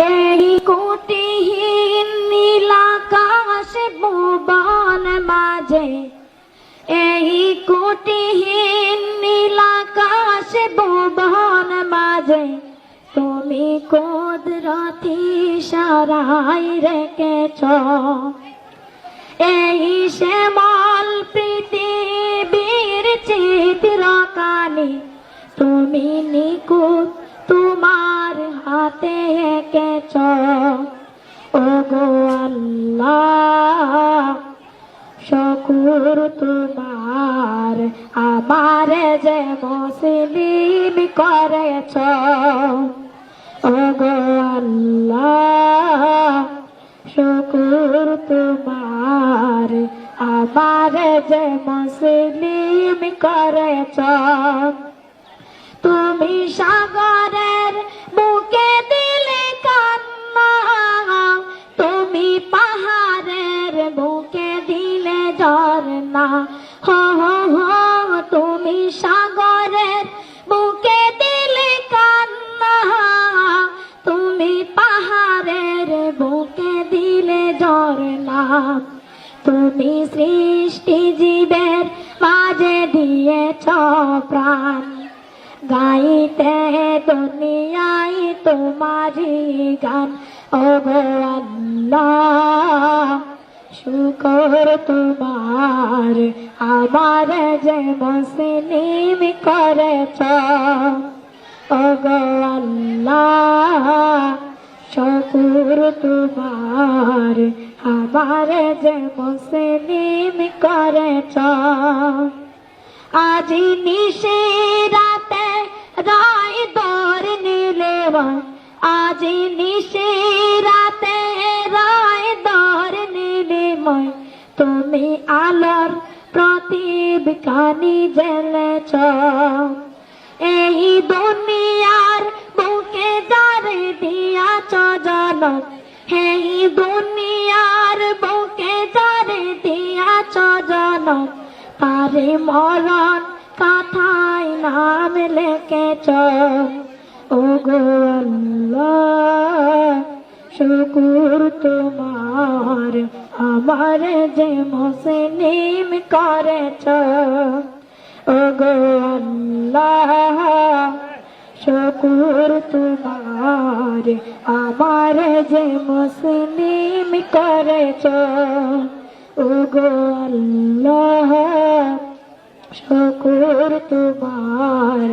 এই কোটিহীন নীল আকাশ ভুবন মাঝে, এই কোটিহীন নীল আকাশ ভুবন মাঝে তুমি কুদরতি ইশারায় রেখেছ। এই শ্যামল পৃথিবীর চিত্রখানি তুমি নিখুঁত তোমার হাতে এঁকেছ। ওগো আল্লাহ, শুকর তোমার আমার যে মুসলিম করেছ। ওগো আল্লাহ, শুকর তোমার আমার যে মুসলিম করেছ। তুমি সাগরের বুকে দিলে কান্না, তুমি পাহাড়ের বুকে দিলে ঝরনা। হো হো হো, তুমি সাগরের বুকে দিলে কান্না, তুমি পাহাড়ের বুকে দিলে ঝরনা। তুমি সৃষ্টি জীবের মাঝে দিয়েছ প্রাণ, গাইতে দুনিয়ায় তোমারি গান। ওগো আল্লাহ, শুকর তোমার আমার যে মুসলিম করেছ। ওগো আল্লাহ, শুকর তোমার আমার যে মুসলিম করেছ। আজি নিশিরাতে রায় দর নিলে, আজি নিশিরাতে রায় দর নিলে, তুমি আলোর প্রদীপ খানি জ্বেলেছ। এই দুনিয়ার বুকে যারে দিয়াছ জনম, এই দুনিয়ার বুকে যারে দিয়াছ জনম, পারে মরণ কথায় নাম লেখেছ। ওগো আল্লাহ, শুকর তোমার আমার যে মুসলিম করেছ। ওগো আল্লাহ, শুকর তোমার আমার যে মুসলিম করেছ। ওগো আল্লাহ, শুকর তোমার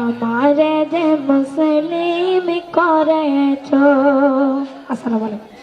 আমার যে মুসলিম করেছ। আসসালামু আলাইকুম।